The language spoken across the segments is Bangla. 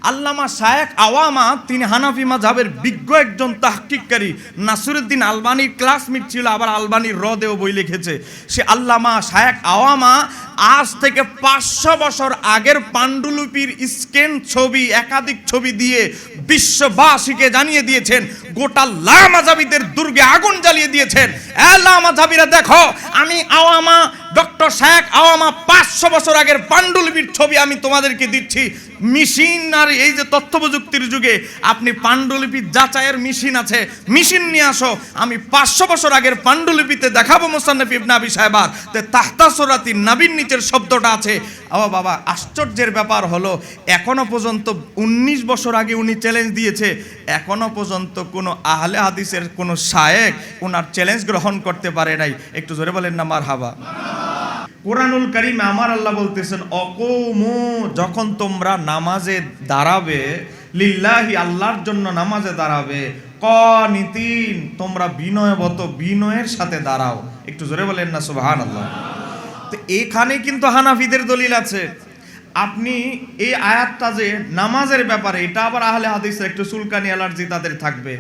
আল্লামা শায়েখ আওয়ামা, তিনি হানাফি মাযহাবের বিজ্ঞ একজন তাহকিককারী, নাসিরউদ্দিন আলবানির ক্লাসমেট ছিল, আবার আলবানির রদেও বই লিখেছে। সে আল্লামা শায়েখ আওয়ামা আজ থেকে 500 বছর আগের পাণ্ডুলিপির স্ক্যান ছবি, একাধিক ছবি দিয়ে বিশ্ববাসীকে জানিয়ে দিয়েছেন, গোটা লামাযহাবীদের দুর্গে আগুন জ্বালিয়ে দিয়েছেন। লামাযহাবীরা দেখো, আমি আওয়ামা, ডক্টর শায়েখ আওয়ামা 500 বছর আগের পাণ্ডুলিপির ছবি আমি তোমাদেরকে দিচ্ছি। মেশিন আর এই যে তথ্য প্রযুক্তির যুগে আপনি পাণ্ডুলিপির যাচাইয়ের মেশিন আছে, মেশিন নিয়ে আসো, আমি 500 বছর আগের পাণ্ডুলিপিতে দেখাবো মুসান্নফ ইবনে আবি শায়বার তে তাহতা সূরাতি নাবির নিচের শব্দটা আছে। ও বাবা, আশ্চর্যের ব্যাপার হলো এখনো পর্যন্ত 19 বছর আগে উনি চ্যালেঞ্জ দিয়েছে, এখনো পর্যন্ত কোনো আহলে হাদিসের কোনো শায়েখ ওনার চ্যালেঞ্জ গ্রহণ করতে পারে নাই। একটু জোরে বলেন না মারহাবা। কোরআনুল কারীমে আমার আল্লাহ বলতেছেন, অকৌমু, যখন তোমরা নামাজে দাঁড়াবে, লিল্লাহি, আল্লাহর জন্য নামাজে দাঁড়াবে, কানিতিন, তোমরা বিনয়বত, বিনয়ের সাথে দাঁড়াও। একটু জোরে বলেন না সুবহানাল্লাহ। তো এখানে কিন্তু হানাফিদের দলিল আছে। আপনি এই আয়াতটা যে নামাজের ব্যাপারে, এটা আবার আহলে হাদিসের একটু চুলকানি অ্যালার্জি তাদের থাকবে।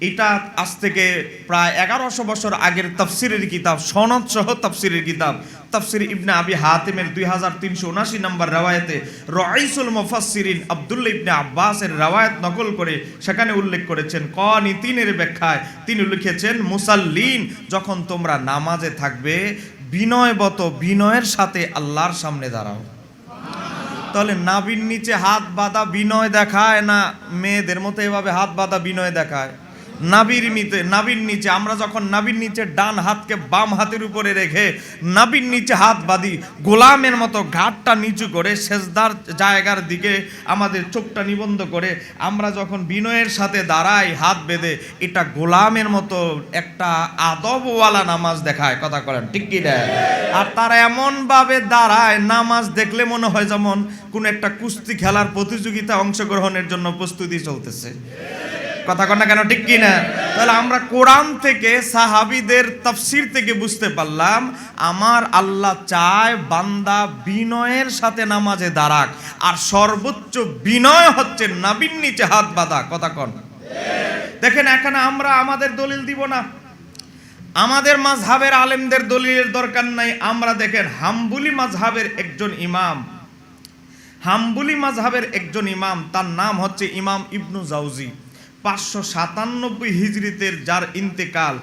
এটা আজ থেকে প্রায় 1100 বছর আগের তাফসিরের কিতাব, সনদ সহ তাফসিরের কিতাব, তাফসির ইবনে আবি হাতিমের 2379 নম্বর রাওয়ায়াতে রাইসুল মুফাসসিরিন আব্দুল্লাহ ইবনে আব্বাসের রাওয়ায়াত নকল করে সেখানে উল্লেখ করেছেন, কানিতিনের ব্যাখ্যায় তিনি লিখেছেন, মুসাল্লিন, যখন তোমরা নামাজে থাকবে, বিনয়বত, বিনয়ের সাথে আল্লাহর সামনে দাঁড়াও। তাহলে নাভির নিচে হাত বাঁধা বিনয় দেখায় না মেয়েদের মতো এভাবে হাত বাঁধা বিনয় দেখায়? নাভির নিচে আমরা যখন নাভির নিচে ডান হাতকে বাম হাতের উপরে রেখে নাভির নিচে হাত বাঁধি, গোলামের মতো ঘাটটা নিচু করে সেজদার জায়গার দিকে আমাদের চোখটা নিবন্ধ করে আমরা যখন বিনয়ের সাথে দাঁড়াই হাত বেঁধে, এটা গোলামের মতো একটা আদবওয়ালা নামাজ দেখায়। কথা বলেন ঠিক কি না? আর তারা এমনভাবে দাঁড়ায়, নামাজ দেখলে মনে হয় যেমন কোন একটা কুস্তি খেলার প্রতিযোগিতা অংশগ্রহণের জন্য প্রস্তুতি চলতেছে। কথা কন না কেন, ঠিক কি না? তাহলে আমরা কোরআন থেকে, সাহাবীদের তাফসীর থেকে বুঝতে পারলাম, আমার আল্লাহ চায় বান্দা বিনয়ের সাথে নামাজে দাঁড়াক, আর সর্বোচ্চ বিনয় হচ্ছে নাভির নিচে হাত বাঁধা। কথা কন। দেখেন, এখানে আমরা আমাদের দলিল দিব না, আমাদের মাযহাবের আলেমদের দলিলের দরকার নাই। আমরা দেখেন হাম্বলি মাযহাবের একজন ইমাম, তার নাম হচ্ছে ইমাম ইবনু জাওজি, 597 হিজরিতের যার ইন্তেকাল,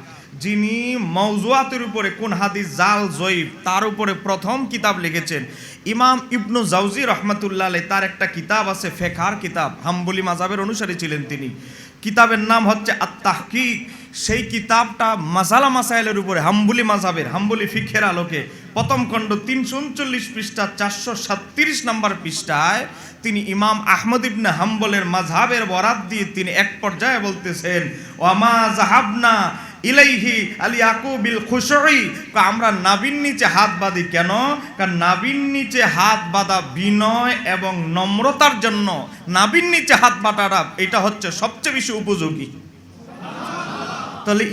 যিনি মাওজুয়াতের উপরে কোন হাদিস জাল জয়ীফ তার উপরে প্রথম কিতাব লিখেছেন। ইমাম ইবনু জাওজি রহমাতুল্লাহ আলাইহি, তার একটা কিতাব আছে, ফিকহার কিতাব, হাম্বলি মাযহাবের অনুসারী ছিলেন তিনি। কিতাবের নাম হচ্ছে আত-তাহকিক। সেই কিতাবটা মাসালা মাসাইলের উপরে, হাম্বলি মাযহাবের, হাম্বলি ফিকহের আলোকে, প্রথম খণ্ড 339 পৃষ্ঠা 437 নম্বর পৃষ্ঠায় তিনি ইমাম আহমদ ইবনে হাম্বলের মাযহাবের বরাত দিয়ে তিনি এক পর্যায়ে বলতেছেন, ওয়ামা যাহাবনা ইলাইহি আলিয়াকুবিল খুশুই, আমরা নাভির নিচে হাত বাঁধি কেন? কারণ নাভির নিচে হাত বাঁধা বিনয় এবং নম্রতার জন্য নাভির নিচে হাত বাঁধাটা এটা হচ্ছে সবচেয়ে বেশি উপযোগী। তাহলে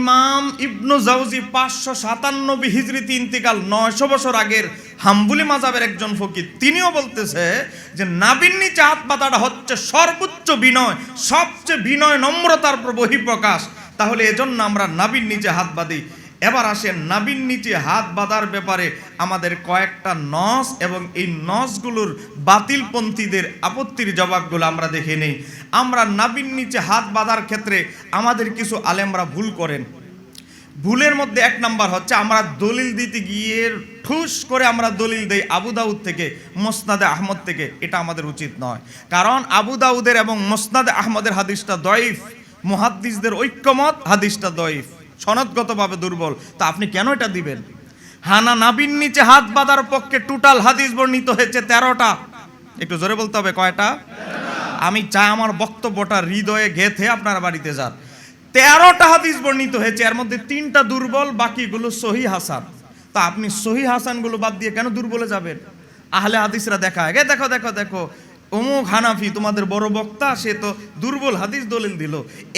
ইমাম ইবনু জাওজি 597 হিজরিতে ইন্তেকাল, 900 বছর আগের হাম্বলি মাযহাবের একজন ফকিহ, তিনিও বলতেছে যে নাভির নিচে হাত বাঁধাটা হচ্ছে সর্বোচ্চ বিনয়, সবচেয়ে বিনয় নম্রতার বহিঃপ্রকাশ। তাহলে এজন্য আমরা নাভির নিচে হাত বাঁধি। এবার আসেন নাভির নিচে হাত বাঁধার ব্যাপারে আমাদের কয়েকটা নস এবং এই নসগুলোর বাতিলপন্থীদের আপত্তির জবাবগুলো আমরা দেখে নেই। আমরা নাভির নিচে হাত বাঁধার ক্ষেত্রে আমাদের কিছু আলেমরা ভুল করেন। ভুলের মধ্যে এক নাম্বার হচ্ছে, আমরা দলিল দিতে গিয়ে ঠুস করে আমরা দলিল দেই আবু দাউদ থেকে, মুসনাদে আহমদ থেকে। এটা আমাদের উচিত নয়, কারণ আবু দাউদের এবং মুসনাদে আহমদের হাদিসটা দয়ীফ, মুহাদ্দিসদের ঐক্যমত হাদিসটা দয়ীফ, সনদগতভাবে দুর্বল। তা আপনি কেন এটা দিবেন? নাভির নিচে হাত বাঁধার পক্ষে টোটাল হাদিস বর্ণিত হয়েছে 13টা। একটু জোরে বলতে হবে, কয়টা? আমি চাই আমার বক্তব্যটা হৃদয়ে গেঁথে আপনার বাড়িতে যান। 13টা হাদিস বর্ণিত হয়েছে, এর মধ্যে 3টা দুর্বল, বাকিগুলো সহিহ হাসান। তা আপনি সহিহ হাসানগুলো বাদ দিয়ে কেন দুর্বলে যাবেন? আহলে হাদিসরা দেখায়, দেখো দেখো দেখো অমুক হানাফি তোমাদের বড় বক্তা, সে তো দুর্বল হাদিস দলিল দিল।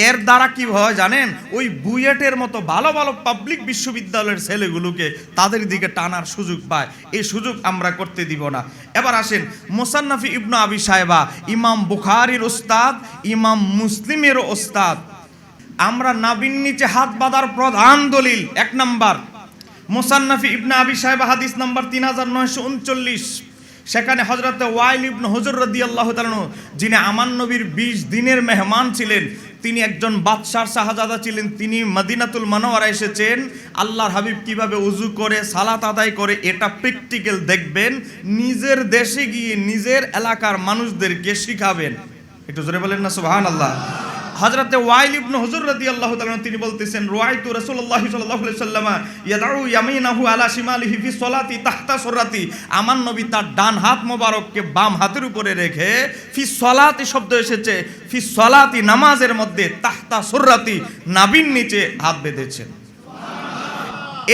এর দ্বারা কি হয় জানেন? ওই বুয়েটের মতো ভালো ভালো পাবলিক বিশ্ববিদ্যালয়ের ছেলেগুলোকে তাদের দিকে টানার সুযোগ পায়। এই সুযোগ আমরা করতে দিব না। এবার আসেন, মুসান্নাফি ইবনু আবি শায়বা ইমাম বুখারীর ওস্তাদ, ইমাম মুসলিমের ওস্তাদ। আমরা নাবির নিচে হাত বাঁধার প্রধান দলিল 1 নাম্বার মুসান্নাফি ইবনে আবি শায়বা হাদিস নাম্বার 3939। সেখানে হযরতে ওয়াইল ইবনে হুজর রাদিয়াল্লাহু তাআলা আনহু, যিনি আমার নবীর 20 দিনের মেহমান ছিলেন, তিনি একজন বাদশার শাহজাদা ছিলেন, তিনি মদিনাতুল মুনাওয়ারা এসেছেন। আল্লাহর হাবিব কিভাবে ওযু করে সালাত আদায় করে এটা প্র্যাকটিক্যাল দেখবেন, নিজের দেশে গিয়ে নিজের এলাকার মানুষদেরকে শিখাবেন। একটু জোরে বলেন না সুবহানাল্লাহ। হযরতে ওয়াইল ইবনে হুজর রাদিয়াল্লাহু তাআলা তিনি বলতেছেন, রাআইতু রাসূলুল্লাহ সাল্লাল্লাহু আলাইহি ওয়াসাল্লাম ইয়াদউ ইয়ামিনাহু আলা শিমালিহি ফি সলাতি তাহতা সুররাতি। আমার নবী তার ডান হাত মোবারককে বাম হাতের উপরে রেখে, ফি সলাতি শব্দ এসেছে, ফি সলাতি নামাজের মধ্যে, তাহতা সুররাতি নাভির নিচে হাত বেঁধেছেন।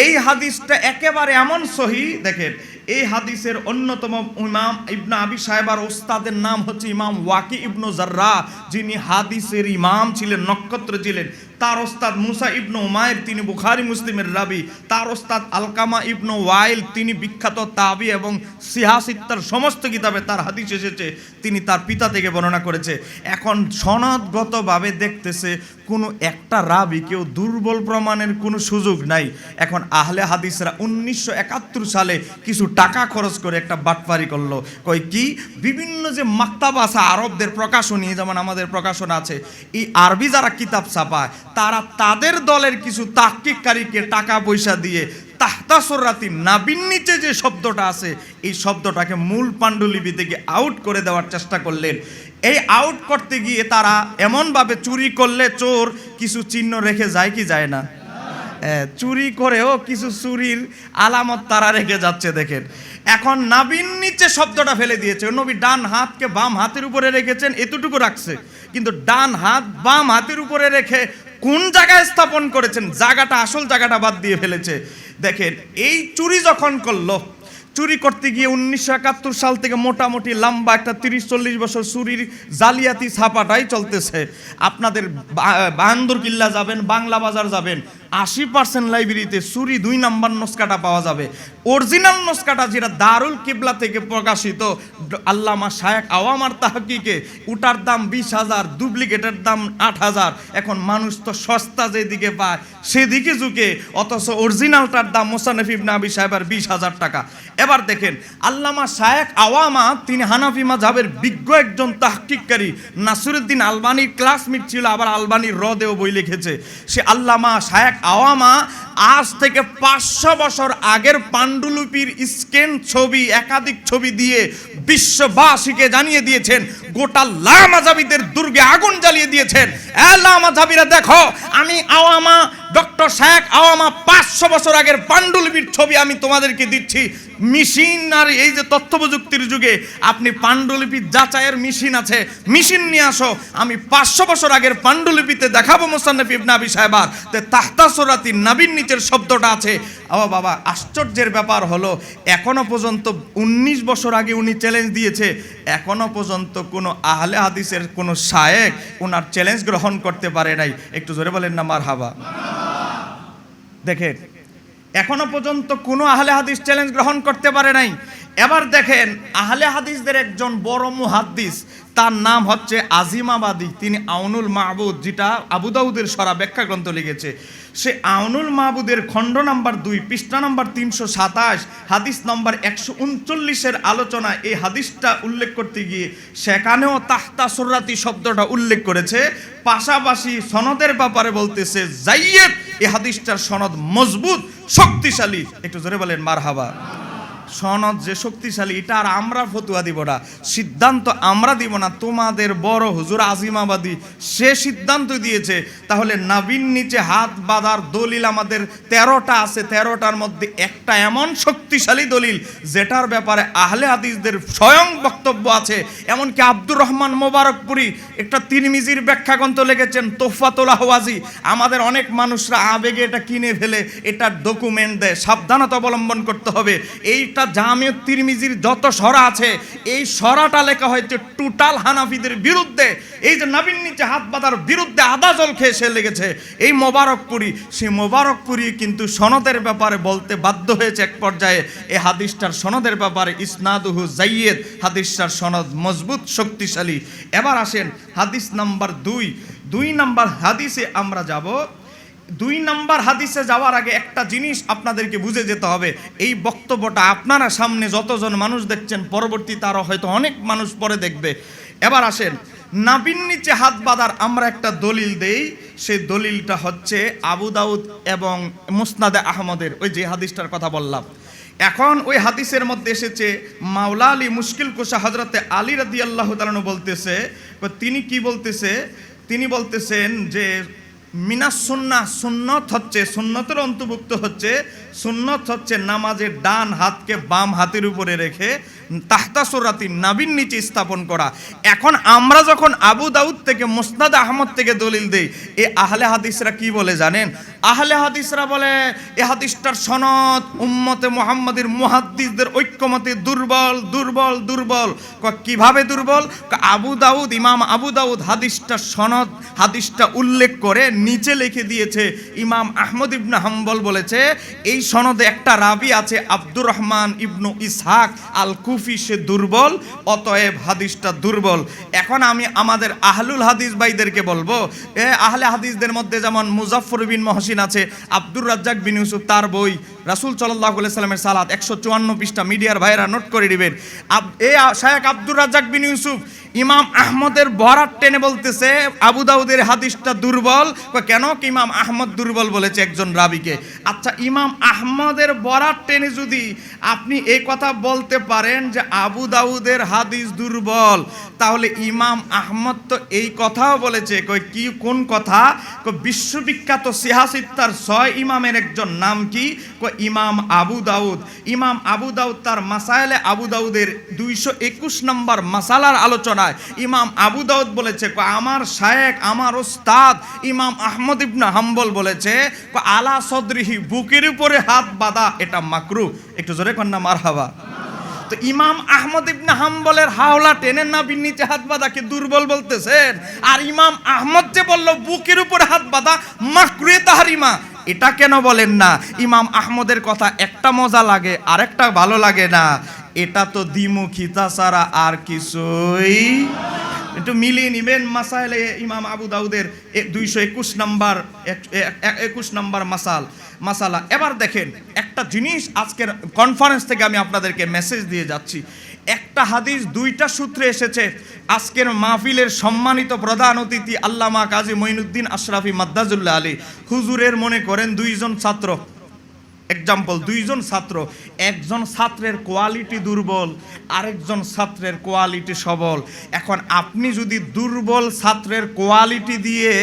এই হাদিসটা একেবারে এমন সহিহ, দেখেন এই হাদিসের অন্যতম ইমাম ইবনে আবি শায়বার ওস্তাদের নাম হচ্ছে ইমাম ওয়াকি ইবনু জাররাহ, যিনি হাদিসের ইমাম ছিলেন, নক্ষত্র ছিলেন। তার ওস্তাদ মুসা ইবনু উমাইর, তিনি বুখারী মুসলিমের রাবি। তার ওস্তাদ আলকামা ইবনু ওয়াইল, তিনি বিখ্যাত তাবি এবং সিহাসিত্তার সমস্ত কিতাবে তার হাদিস এসেছে, তিনি তার পিতা থেকে বর্ণনা করেছে। এখন সনদগতভাবে দেখতেছে কোনো একটা রাবি কেউ দুর্বল প্রমাণের কোনো সুযোগ নাই। এখন আহলে হাদিসরা 1971 সালে কিছু টাকা খরচ করে একটা বাটপারি করলো। কই কি, বিভিন্ন যে মাকতাবা আছে আরবদের প্রকাশনী, যেমন আমাদের প্রকাশন আছে, এই আরবি যারা কিতাব ছাপায় তারা তাদের দলের কিছু তাহকিককারীকে টাকা পয়সা দিয়ে তাহতা সুররাতি নাভির নিচে যে শব্দটা আছে, এই শব্দটাকে মূল পাণ্ডুলিপি থেকে আউট করে দেওয়ার চেষ্টা করলেন। এই আউট করতে গিয়ে তারা এমনভাবে চুরি করলে চোর কিছু চিহ্ন রেখে যায় কি যায় না? চুরি করেও কিছু চুরির আলামত তারা রেখে যাচ্ছে। দেখেন, এখন নাভির নিচে শব্দটা ফেলে দিয়েছে। নবী ডান হাতকে বাম হাতের উপরে রেখেছেন, এতটুকু রাখছে, কিন্তু ডান হাত বাম হাতের উপরে রেখে কোন জায়গায় স্থাপন করেছেন, জায়গাটা, আসল জায়গাটা বাদ দিয়ে ফেলেছে। দেখেন, এই চুরি যখন করলো, চুরি করতে গিয়ে 1971 সাল থেকে মোটামুটি লম্বা একটা 30-40 বছর চুরির জালিয়াতি ছাপাটাই চলতেছে। আপনাদের বাহান্দুর কিল্লা যাবেন, বাংলা বাজার যাবেন, 80% লাইব্রেরিতে চুরি 2 নম্বর নস্কাটা পাওয়া যাবে। অরিজিনাল নস্কাটা যেটা দারুল কিবলা থেকে প্রকাশিত, আল্লামা শায়েখ আওয়ামার তাহকিকে, ওটার দাম 20,000, ডুপ্লিকেটের দাম 8,000। এখন মানুষ তো সস্তা যেদিকে পায় সেদিকে ঝুঁকে, অথচ অরিজিনালটার দাম মুসান্নাফ ইবনে আবি শায়বার 20,000 টাকা। এবার দেখেন, আল্লামা শায়েখ আওয়ামা, তিনি হানাফি মাযহাবের বিজ্ঞ একজন তাহকিককারী, নাসিরউদ্দিন আলবানীর ক্লাসমেট ছিল, আবার আলবানীর রদেও বই লিখেছে। সে আল্লামা শায়েখ আওয়ামা আজ থেকে 500 বছর আগের পাণ্ডুলিপির স্ক্যান ছবি, একাধিক ছবি দিয়ে বিশ্ববাসীকে জানিয়ে দিয়েছেন, গোটা লামাযাবিদের দুর্গে আগুন জ্বালিয়ে দিয়েছেন। লামাযাবিরা দেখো, আমি আওয়ামা, ডক্টর শায়েখ আওয়ামা 500 বছর আগের পাণ্ডুলিপির ছবি আমি তোমাদেরকে দিচ্ছি। মেশিন আর এই যে তথ্য প্রযুক্তির যুগে আপনি পাণ্ডুলিপির যাচাইয়ের মেশিন আছে, মেশিন নিয়ে আসো, আমি 500 বছর আগের পাণ্ডুলিপিতে দেখাবো মুসান্নাফ ইবনে আবি শায়বার তে তাহতা সুররাতি নাভির নিচের শব্দটা আছে। ও বাবা, আশ্চর্যের ব্যাপার হলো এখনো পর্যন্ত 19 বছর আগে উনি চ্যালেঞ্জ দিয়েছে, এখনো পর্যন্ত কোনো আহলে হাদিসের কোনো শায়েখ ওনার চ্যালেঞ্জ গ্রহণ করতে পারে নাই। একটু জোরে বলেন না মারহাবা। দেখেন, এখনো পর্যন্ত কোনো আহলে হাদিস চ্যালেঞ্জ গ্রহণ করতে পারে নাই। এবার দেখেন, আহলে হাদিসদের একজন বড় মুহাদ্দিস, তার নাম হচ্ছে আজিমাবাদী, তিনি আউনুল মাহবুদ, যেটা আবু দাউদের সরা ব্যাখ্যা গ্রন্থ লিখেছে। সে আউনুল মাহবুদের খণ্ড নাম্বার 2, পৃষ্ঠা নাম্বার 327, হাদিস নাম্বার 139-এর আলোচনা, এই হাদিসটা উল্লেখ করতে গিয়ে সেখানেও তাহতা সুররাতি শব্দটা উল্লেখ করেছে। পাশাপাশি সনদের ব্যাপারে বলতেছে জাইয়্যিদ, এই হাদিসটার সনদ মজবুত, শক্তিশালী। একটু জোরে বলেন মারহাবা। সনদ যে শক্তিশালী, এটা আর আমরা ফতুয়া দিব না, সিদ্ধান্ত আমরা দিব না, তোমাদের বড় হুজুর আজিমাবাদী সে সিদ্ধান্ত দিয়েছে। তাহলে নাভির নিচে হাত বাঁধার দলিল আমাদের 13টা আছে, 13টার মধ্যে একটা এমন শক্তিশালী দলিল যেটার ব্যাপারে আহলে হাদিসদের স্বয়ং বক্তব্য আছে। এমনকি আব্দুর রহমান মোবারকপুরি একটা তিরমিজির ব্যাখ্যা গ্রন্থ লিখেছেন, তোহফাতুল আহওয়াজি। আমাদের অনেক মানুষরা আবেগে এটা কিনে ফেলে, এটা ডকুমেন্ট দেয়, সাবধানতা অবলম্বন করতে হবে। এই এইটা জামিউত তিরমিজির যত সরা আছে এই সরাটা লেখা হয়েছে টোটাল হানাফিদের বিরুদ্ধে। এই যে নবীর নিচে হাত বাঁধার বিরুদ্ধে আদা জল খেয়ে সে লেগেছে এই মোবারকপুরি, সেই মোবারকপুরি কিন্তু সনদের ব্যাপারে বলতে বাধ্য হয়েছে এক পর্যায়ে এই হাদিসটার সনদের ব্যাপারে ইসনাদুহু জাইয়্যিদ, হাদিসটার সনদ মজবুত শক্তিশালী। এবার আসেন হাদিস নাম্বার 2 নাম্বার হাদিসে আমরা যাব। 2 নাম্বার হাদিসে যাওয়ার আগে একটা জিনিস আপনাদেরকে বুঝে যেতে হবে, এই বক্তব্যটা আপনারা সামনে যতজন মানুষ দেখছেন পরবর্তীতে আরও হয়তো অনেক মানুষ পরে দেখবে। এবার আসেন নাবির নিচে হাত বাঁধার আমরা একটা দলিল দেই, সেই দলিলটা হচ্ছে আবু দাউদ এবং মুসনাদে আহমদের ওই যে হাদিসটার কথা বললাম। এখন ওই হাদিসের মধ্যে এসেছে মাওলা আলী মুশকিল কুশা হযরতে আলী রাদিয়াল্লাহু তাআলা বলতেছে, তিনি কি বলতেছে, তিনি বলতেছেন যে মিনাস সুন্নাহ, সুন্নত হচ্ছে, সুন্নতের অন্তর্ভুক্ত হচ্ছে, সুন্নত হচ্ছে নামাজের ডান হাতকে বাম হাতের উপরে রেখে তাহতা সুরাতি নাবির নিচে স্থাপন করা। এখন আমরা যখন আবু দাউদ থেকে মুসনাদ আহমদ থেকে দলিল দেই, এই আহলে হাদিসরা কি বলে জানেন? আহলে হাদিসরা বলে এই হাদিসটার সনদ উম্মতে মুহাম্মাদের মুহাদ্দিসদের ঐক্যমতে দুর্বল দুর্বল দুর্বল। কিভাবে দুর্বল? আবু দাউদ, ইমাম আবু দাউদ হাদিসটার সনদ, হাদিসটা উল্লেখ করে নিচে লিখে দিয়েছে ইমাম আহমদ ইবনে হাম্বল বলেছে এই সনদে একটা রাবি আছে আব্দুর রহমান ইবনু ইসহাক আল কুফি, সে দুর্বল, অতএব হাদিসটা দুর্বল। এখন আমি আমাদের আহলুল হাদিস ভাইদেরকে বলবো, আহলে হাদিসদের মধ্যে যেমন মুজাফফর বিন মহসিন আছে, আব্দুর রাজ্জাক বিন ইউসুফ তার বই রাসূল সাল্লাল্লাহু আলাইহি সাল্লামের সালাত 154 পৃষ্ঠা, মিডিয়ার ভাইরা নোট করে দিবেন। এই শায়েখ আব্দুর রাজ্জাক বিন ইউসুফ ইমাম আহমদের বরাত টেনে বলতেছে আবু দাউদের হাদিসটা দুর্বল। কেন? কি ইমাম আহমদ দুর্বল বলেছে একজন রাবিকে। আচ্ছা, ইমাম আহমদের বরাত টেনে যদি আপনি এই কথা বলতে পারেন যে আবু দাউদের হাদিস দুর্বল, তাহলে ইমাম আহমদ তো এই কথাও বলেছে। কি কোন কথা? বিশ্ববিখ্যাত সিহাসিত্তার 6 ইমামের একজন নাম কি? ইমাম আবু দাউদ। ইমাম আবু দাউদ তার মাসাইলে আবু দাউদের 221 নম্বর মাসালার আলোচনায় ইমাম আবু দাউদ বলেছে, আমার শায়েখ, আমার ওস্তাদ ইমাম আহমদ ইবনে হাম্বল বলেছে আলা সদরিহি, বুকের উপরে হাত বাঁধা এটা মাকরুহ। একটু জোরে কন্যা মারহাবা। তো ইমাম আহমদ ইবনে হাম্বলের হাওলা টেনে নাবির নিচে হাত বাঁধাকে দুর্বল বলতেছেন, আর ইমাম আহমদ যে বলল বুকের উপরে হাত বাঁধা মাকরুহে তাহরিমা, এটা কেন বলেন না? ইমাম আহমদের কথা একটা মজা লাগে, আরেকটা ভালো লাগে না। এটা তো দ্বিমুখিতা ছাড়া আর কিছুই। একটু মিলিয়ে নিবেন মাসাইলে ইমাম আবু দাউদের 221 নম্বর মাসালা। এবার দেখেন একটা জিনিস, আজকের কনফারেন্স থেকে আমি আপনাদেরকে মেসেজ দিয়ে যাচ্ছি। একটা হাদিস 2টা সূত্রে এসেছে। আজকের মাহফিলের সম্মানিত প্রধান অতিথি আল্লামা কাজী মঈনুদ্দিন আশরাফি মাদ্দাজুল্লাহ আলী হুজুরের মনে করেন 2 জন ছাত্র, এক্সাম্পল 2 জন ছাত্র, একজন ছাত্রের কোয়ালিটি দুর্বল, আরেকজন ছাত্রের কোয়ালিটি সবল। এখন আপনি যদি দুর্বল ছাত্রের কোয়ালিটি দিয়ে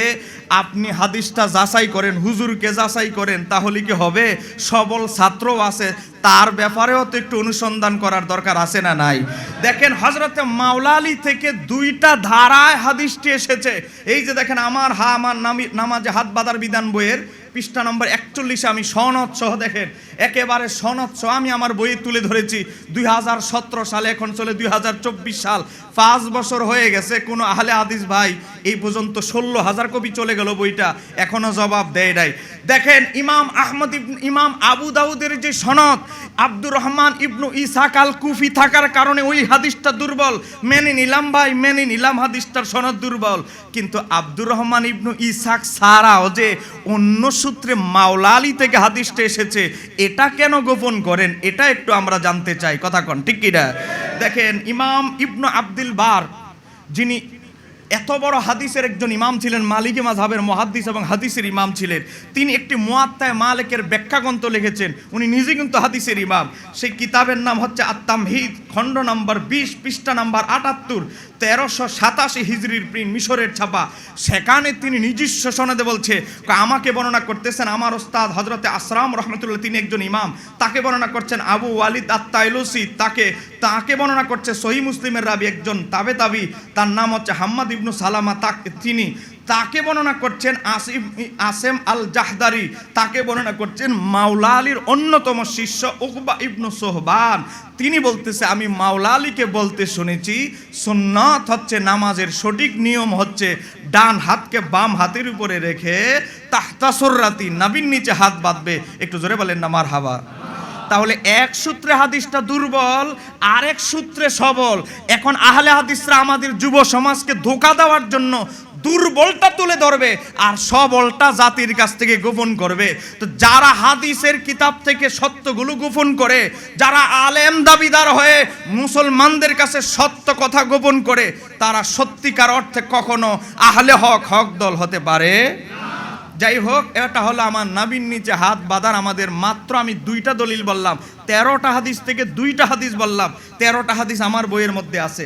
আপনি হাদিসটা যাচাই করেন, হুজুরকে যাচাই করেন, তাহলে কি হবে? সবল ছাত্রও আছে, তার ব্যাপারেও তো একটু অনুসন্ধান করার দরকার আছে না নাই? দেখেন হযরতে মাওলা আলী থেকে 2টা ধারায় হাদিসটি এসেছে। এই যে দেখেন আমার নামাজে হাত বাঁধার বিধান বইয়ের পৃষ্ঠা নম্বর 41 আমি সনদ সহ, দেখেন একেবারে সনদ সহ আমি আমার বইয়ে তুলে ধরেছি। 2017 সালে, এখন চলে 2024 সাল, 5 বছর হয়ে গেছে। কোনো আহলে হাদিস ভাই এই পর্যন্ত 16,000 কপি চলে গেল বইটা, এখনো জবাব দেয় নাই। দেখেন ইমাম আবু দাউদের যে সনদ, আব্দুর রহমান ইবনু ইসহাক আল কুফি থাকার কারণে ওই হাদিসটা দুর্বল, মেনে নিলাম ভাই, মেনে নিলাম হাদিসটার সনদ দুর্বল। কিন্তু আব্দুর রহমান ইবনু ইসহাক ছাড়াও যে অন্য সূত্রে মাওলা আলী থেকে হাদিসটা এসেছে, এটা কেন গোপন করেন? এটা একটু আমরা জানতে চাই, কথা কন ঠিক কিনা? দেখেন ইমাম ইবনু আব্দুল বার, যিনি এত বড় হাদিসের একজন ইমাম ছিলেন, মালিকি মাযহাবের মুহাদ্দিস এবং হাদিসের ইমাম ছিলেন, তিনি একটি মুয়াত্তায়ে মালিকের ব্যাখ্যা গ্রন্থ লিখেছেন। উনি নিজে কিন্তু হাদিসের ইমাম। সেই কিতাবের নাম হচ্ছে আত-তামহিদ, খণ্ড নম্বর 20, পৃষ্ঠা নম্বর 78, 1387 হিজরির প্রিন্ট, মিশরের ছাপা। সেখানে তিনি নিজস্ব সনদে বলছে, আমাকে বর্ণনা করতেছেন আমার ওস্তাদ হযরতে আসরাম রহমাতুল্লাহ, তিনি একজন ইমাম, তাকে বর্ণনা করছেন আবু ওয়ালিদ আত-তাইলুসি, তাকে বর্ণনা করছে সহিহ মুসলিমের রাবি একজন তাবে, তার নাম হচ্ছে হাম্মাদ ইবনু সালামা, তিনি তাকে বর্ণনা করছেন আসেম আল জাহদারি, তাকে বর্ণনা করছেন মাওলা আলীর অন্যতম শিষ্য উকবা ইবনু সোহবান। তিনি বলতেছে আমি মাওলা আলীকে বলতে শুনেছি সুন্নাত হচ্ছে, নামাজের সঠিক নিয়ম হচ্ছে ডান হাতকে বাম হাতের উপরে রেখে তাহতা সুররাতি, নাভির নিচে হাত বাঁধবে। একটু জোরে বলেন না মারহাবা। তাহলে এক সূত্রে হাদিসটা দুর্বল, আরেক সূত্রে সবল। এখন আহলে হাদিসরা আমাদের যুব সমাজকে ধোঁকা দেওয়ার জন্য দুর্বলটা তুলে ধরবে আর সবলটা জাতির কাছ থেকে গোপন করবে। তো যারা হাদিসের কিতাব থেকে সত্যগুলো গোপন করে, যারা আলেম দাবিদার হয়ে মুসলমানদের কাছে সত্য কথা গোপন করে, তারা সত্যিকার অর্থে কখনো আহলে হক দল হতে পারে। যাই হোক, এটা হলো আমার নাভির নিচে হাত বাঁধার আমাদের মাত্র আমি 2টা দলিল বললাম, 13টা হাদিস থেকে 2টা হাদিস বললাম। 13টা হাদিস আমার বইয়ের মধ্যে আছে।